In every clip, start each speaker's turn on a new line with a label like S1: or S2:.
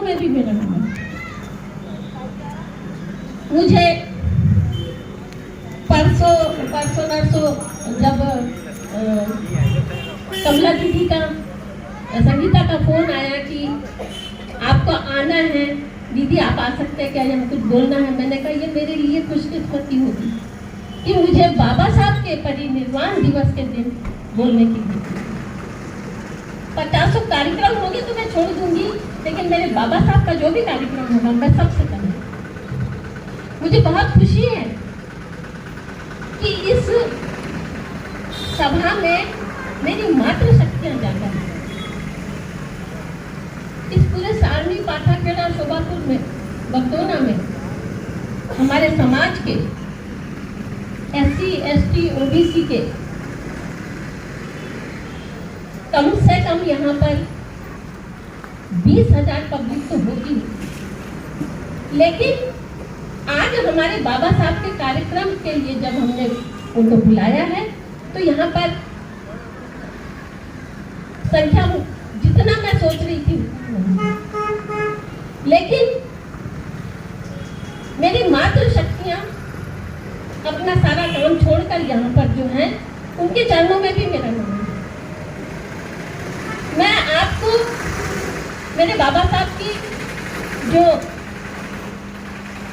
S1: में भी मेरा नाम है। मुझे परसों नरसों जब कमला दीदी का संगीता का फोन आया कि आपको आना है दीदी, आप आ सकते हैं क्या, यहाँ कुछ बोलना है। मैंने कहा ये मेरे लिए खुशकिस्मती होगी कि मुझे बाबा साहब के परिनिर्वाण दिवस के दिन बोलने की थी। 50 कार्यक्रम होंगे तो मैं छोड़ दूंगी, लेकिन मेरे बाबा साहब का जो भी कार्यक्रम होगा मैं सबसे करूंगी। मुझे बहुत खुशी है कि इस सभा में मेरी मातृशक्तियां जाकर इस पूरे सारणी, पाठाखेड़ा, शोभापुर में, बगदोना में हमारे समाज के SC ST OBC के कम से कम यहाँ पर 20,000 पब्लिक तो होगी। लेकिन आज हमारे बाबा साहब के कार्यक्रम के लिए जब हमने उनको बुलाया है तो यहाँ पर संख्या जितना मैं सोच रही थी, लेकिन मेरी मातृशक्तियां अपना सारा काम छोड़कर यहाँ पर जो है उनके चरणों में भी मेरा नाम है। मैं आपको मेरे बाबा साहब की जो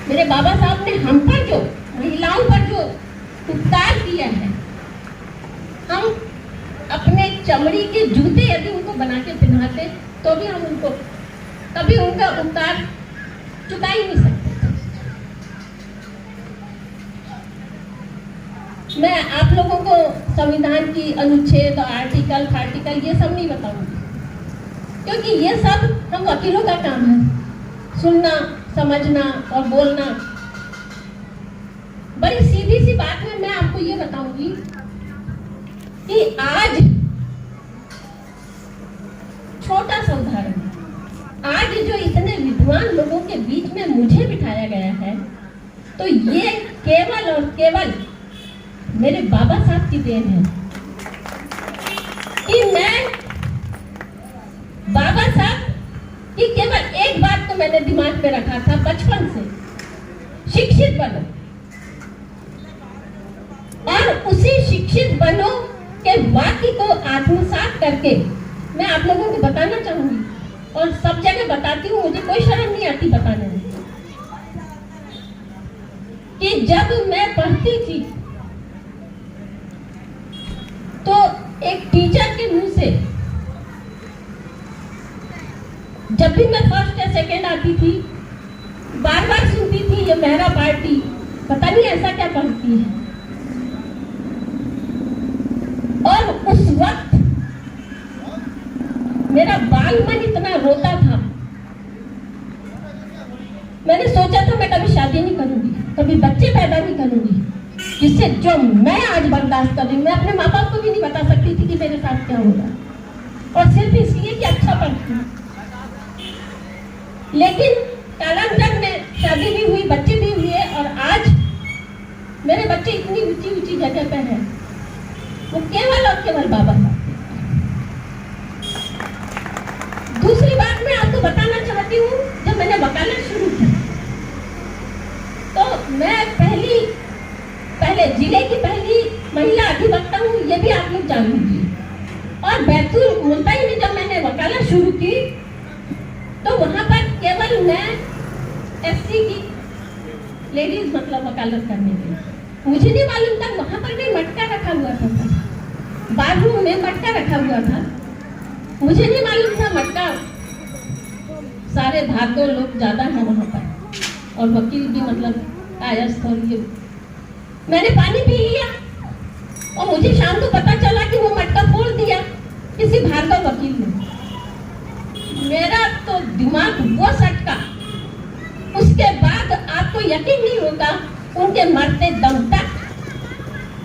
S1: मेरे बाबा साहब ने हम पर जो महिलाओं पर जो उपकार किया है, हम अपने चमड़ी के जूते यदि उनको बना के पहनाते तो भी हम उनको कभी उनका उपकार चुका ही नहीं सकते। मैं आप लोगों को संविधान की अनुच्छेद, आर्टिकल ये सब नहीं बताऊंगी, क्योंकि ये सब हम वकीलों का काम है, सुनना, समझना और बोलना। बड़ी सीधी सी बात में मैं आपको ये बताऊंगी कि आज छोटा सा उदाहरण, आज जो इतने विद्वान लोगों के बीच में मुझे बिठाया गया है, तो ये केवल और केवल मेरे बाबा साहब की देन है कि मैं बाबा साहब की केवल एक बात को मैंने दिमाग में रखा था बचपन से, शिक्षित बनो, और उसी शिक्षित बनो के वाक्य को आत्मसात करके मैं आप लोगों को बताना चाहूंगी, और सब जगह बताती हूँ, मुझे कोई शर्म नहीं आती बताने में, कि जब मैं पढ़ती थी तो एक टीचर के मुंह से जब भी मैं फर्स्ट या सेकेंड आती थी बार बार सुनती थी, ये मेहरा पार्टी पता नहीं ऐसा क्या पढ़ती है। और उस वक्त मेरा बाल मन इतना रोता था, मैंने सोचा था मैं कभी शादी नहीं करूंगी, कभी बच्चे पैदा नहीं करूंगी, जिससे जो मैं आज बर्दाश्त कर रही हूँ, मैं अपने माँ बाप को भी नहीं बता सकती थी कि मेरे साथ क्या होगा, और सिर्फ इसलिए कि अच्छा पढ़ती हूँ। लेकिन कालांतर में शादी भी हुई, बच्चे भी हुए, और आज मेरे बच्चे इतनी ऊंची ऊंची जगह पे हैं, वो केवल और केवल बाबा साहब। दूसरी बात मैं आपको बताना चाहती हूँ, जब मैंने वकालत शुरू की तो मैं पहले जिले की पहली महिला अधिवक्ता हूँ, ये भी आप लोग जान लीजिए। और बैतूल मुल्ताई में जब मैंने वकालत शुरू की तो वहां पर केवल मैं SC की लेडीज मतलब वकालत करने के लिए, मुझे नहीं मालूम था वहां पर भी मटका रखा हुआ था, बाथरूम में मटका रखा हुआ था, मुझे नहीं मालूम था मटका सारे भागदौड़ लोग ज्यादा हैं वहां पर, और वकील भी मतलब आयस, और ये मैंने पानी पी लिया और मुझे शाम को पता चला कि वो मटका फोड़ दिया किसी भागदौड़ वकील ने। मेरा तो दिमाग वो सटका, उसके बाद आपको यकीन नहीं होगा, उनके मरते दम तक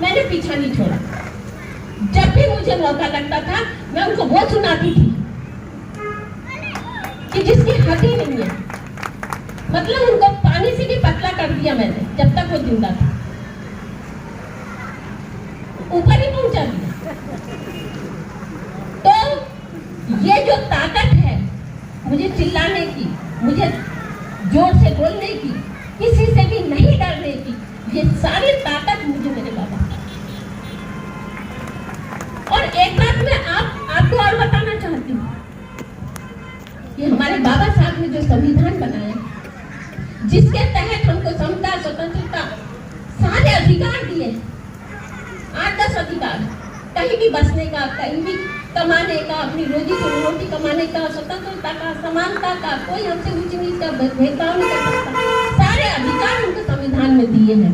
S1: मैंने पीछा नहीं छोड़ा। जब भी मुझे मौका लगता था मैं उनको वो सुनाती थी कि जिसकी हद ही नहीं है, मतलब उनको पानी से भी पतला कर दिया मैंने जब तक वो जिंदा था, ऊपर ही पहुंचा दिया। तो ये जो ताकत है मुझे चिल्लाने की, जोर से बोलने की, किसी से भी नहीं डरने की, ये सारी ताकत मुझे मेरे बाबा। और एक बात मैं आपको और बताना चाहती हूँ कि हमारे बाबा साहब ने जो संविधान बनाया, जिसके तहत हमको समता, स्वतंत्रता, सारे अधिकार दिए, 8-10 अधिकार, कहीं भी बसने का, कहीं भी कमाने का, अपनी रोटी कमाने का, स्वतंत्रता का, समानता का, कोई हमसे ऊंच नीच का भेदभाव नहीं कर सकता। सारे अधिकार हमको संविधान में दिए हैं।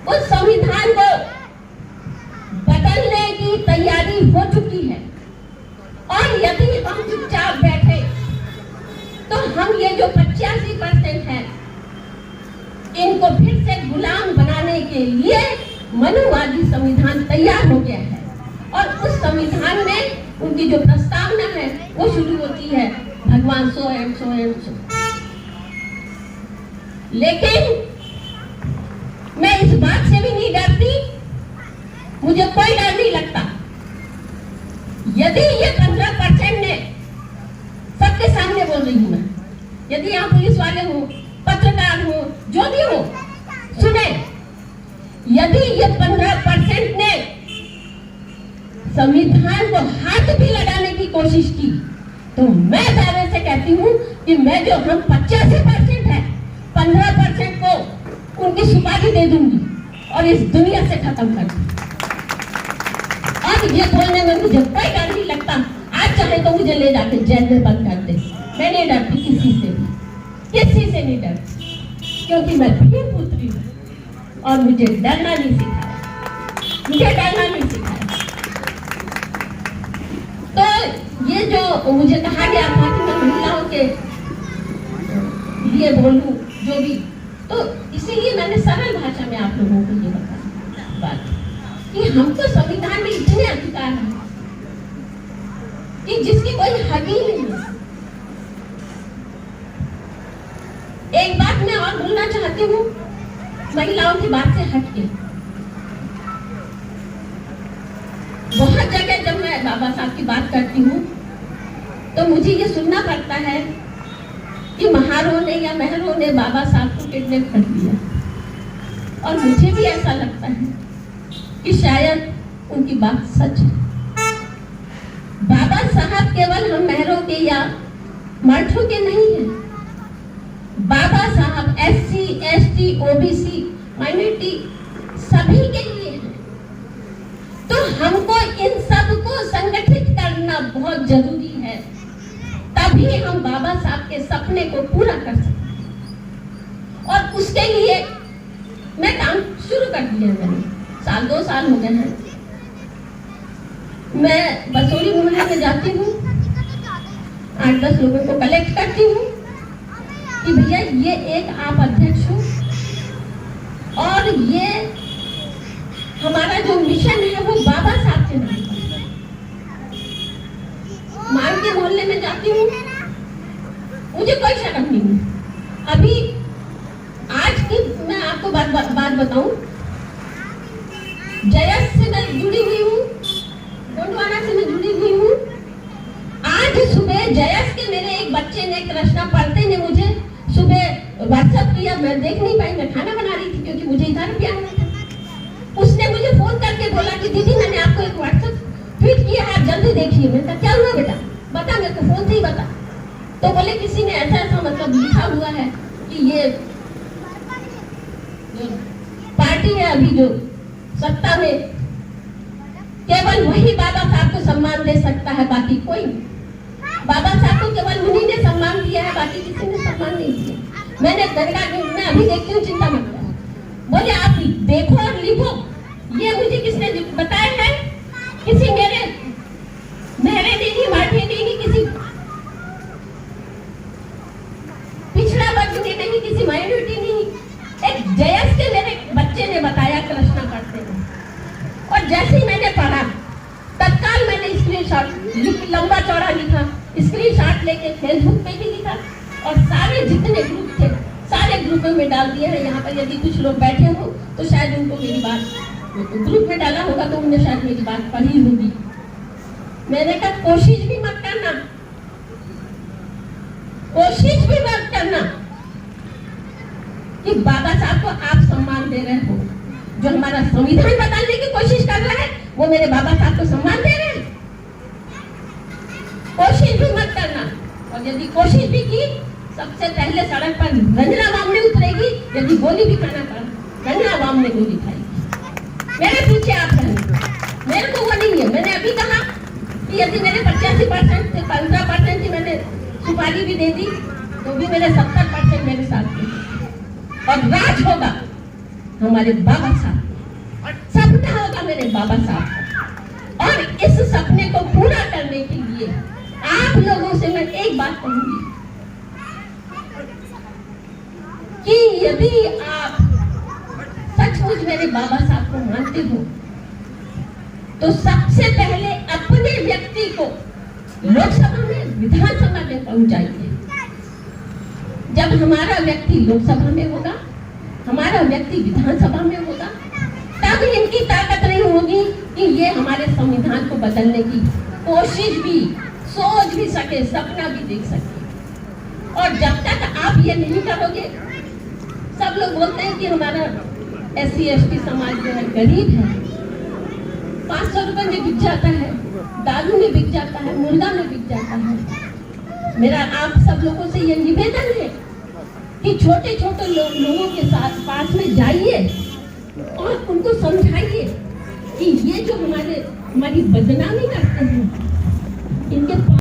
S1: उस संविधान को बदलने की तैयारी हो चुकी है, और यदि हम चुपचाप बैठे तो हम ये जो 85% है, इनको फिर से गुलाम बनाने के लिए मनुवादी संविधान तैयार हो गया है। और उस संविधान में उनकी जो प्रस्तावना है वो शुरू होती है भगवान so and so and so. लेकिन मैं इस बात से भी नहीं डरती, मुझे कोई डर नहीं लगता। यदि ये 15% ने, सबके सामने बोल रही हूं मैं, यदि यहाँ पुलिस वाले हो, पत्रकार हो, जो भी हो, सुने, यदि ये 15% ने संविधान को हाथ भी लगाने की कोशिश की, तो मैं दावे से कहती हूँ कि मैं जो हम 85% है, 15% को उनकी सुपारी दे दूंगी और इस दुनिया से खत्म कर दूंगी। और ये बोलने में मुझे कोई डर नहीं लगता। आज चाहे तो मुझे ले जाके जेल में बंद कर दे, मैं नहीं डरती किसी से भी, किसी से नहीं डरती, क्योंकि मैं भी पुत्री हूँ और मुझे डरना नहीं सिखाया, मुझे डरना नहीं सिखाया। तो ये जो मुझे कहा गया था कि मैं महिलाओं के लिए बोलूं जो भी, तो इसीलिए मैंने सरल भाषा में आप लोगों को ये बताया बात कि हमको संविधान में इतने अधिकार हैं कि जिसकी कोई हद ही नहीं है। एक बात मैं और बोलना चाहती हूँ महिलाओं की बात से हटके। बहुत जगह जब मैं बाबा साहब की बात करती हूँ तो मुझे ये सुनना पड़ता है कि महारों ने या महरों ने बाबा साहब को किडनैप कर लिया, और मुझे भी ऐसा लगता है कि शायद उनकी बात सच है। बाबा साहब केवल हम महरों के या मराठों के नहीं हैं। बाबा साहब SC, ST, OBC, माइनॉरिटी सभी के लिए हैं। तो हमको इन सबको संगठित करना बहुत जरूरी है, तभी हम बाबा साहब के सपने को पूरा कर सकते हैं। और उसके लिए मैं काम शुरू कर दिया, मैंने 1-2 साल हो गए हैं। मैं बसोली मोहल्ले में जाती हूँ, 8-10 लोगों को कलेक्ट करती हूँ कि भैया ये एक आप अध्यक्ष हो और ये हमारा जो मिशन है वो बाबा साहब के नाम पर। मान के मोहल्ले में जाती हूँ, मुझे कोई शर्म नहीं है। अभी आज की मैं आपको बात बताऊं, जयस से मैं जुड़ी हुई हूँ, गोंडवाना से मैं जुड़ी हुई हूँ। आज सुबह जयस के मेरे एक बच्चे ने, कृष्णा पढ़ते ने मुझे सुबह व्हाट्सएप किया, मैं देख नहीं पाई, मैं खाना बना रही थी क्योंकि मुझे इधर भी आना था। उसने मुझे फोन करके बोला कि दीदी मैंने आपको एक व्हाट्सएप ट्वीट किया है, आप जल्दी देखिए। मैंने कहा क्या हुआ बेटा, बता, मेरे को फोन से ही बता। तो बोले किसी ने ऐसा ऐसा मतलब लिखा हुआ है कि ये जो पार्टी है अभी जो सत्ता में, केवल वही बाबा साहब को सम्मान दे सकता है, बाकी कोई नहीं। बाबा साहब को केवल उन्हीं ने सम्मान दिया है, बाकी किसी ने सम्मान नहीं दिया। मैंने गंगा न्यूज में अभी देखती हूँ, चिंता मत करो। बोले आप देखो और लिखो, ये मुझे किसने बताया है? किसी मेरे मेरे दीदी, माठी दीदी, किसी पिछड़ा वर्ग ने नहीं, किसी माइनॉरिटी नहीं, एक जयस के मेरे बच्चे ने बताया, कृष्णा पढ़ते हैं। और जैसे ही मैंने पढ़ा, तत्काल मैंने स्क्रीनशॉट लंबा चौड़ा लिखा, स्क्रीनशॉट लेके फेसबुक पे भी लिखा और सारे जितने ग्रुप थे सारे ग्रुपों में डाल दिए हैं। यहाँ पर यदि कुछ लोग बैठे हो तो शायद उनको मेरी बात ग्रुप में डाला होगा, तो उन्होंने शायद मेरी बात पढ़ी होगी। मैंने कहा कोशिश भी मत करना, कोशिश भी मत करना कि बाबा साहब को आप सम्मान दे रहे हो, जो हमारा संविधान बदलने की कोशिश कर रहा है वो मेरे बाबा साहब को सम्मान दे रहे हैं। कोशिश भी मत करना, और यदि कोशिश भी की सबसे पहले सड़क पर रंजना बामणी उतरेगी, यदि गोली भी करना पड़ा रंजना बामणी गोली खाएगी। मेरे पीछे आप रहेंगे, मेरे को वो नहीं है। मैंने अभी कहा कि यदि मेरे 85% से 15% की मैंने सुपारी भी दे दी तो भी मेरे 70% मेरे साथ थे। और राज होगा हमारे बाबा साहब, सपना होगा मेरे बाबा साहब। और इस सपने को पूरा करने के लिए आप लोगों से मैं एक बात कहूंगी कि यदि आप सचमुच मेरे बाबा साहब को मानते हो तो सबसे पहले अपने व्यक्ति को लोकसभा में, विधानसभा में पहुंचाइए। जब हमारा व्यक्ति लोकसभा में होगा, हमारा व्यक्ति विधानसभा में होगा, तब इनकी ताकत नहीं होगी कि ये हमारे संविधान को बदलने की कोशिश भी, सोच भी सके, सपना भी देख सके। और जब तक आप ये नहीं करोगे, सब लोग बोलते हैं कि हमारा SC/ST समाज जो है गरीब है, 500 रुपए में बिक जाता है, दारू में बिक जाता है, मुर्गा में बिक जाता है। मेरा आप सब लोगों से ये निवेदन है कि छोटे छोटे लोगों के साथ पास में जाइए और उनको समझाइए कि ये जो हमारी बदनामी करते हैं, इनके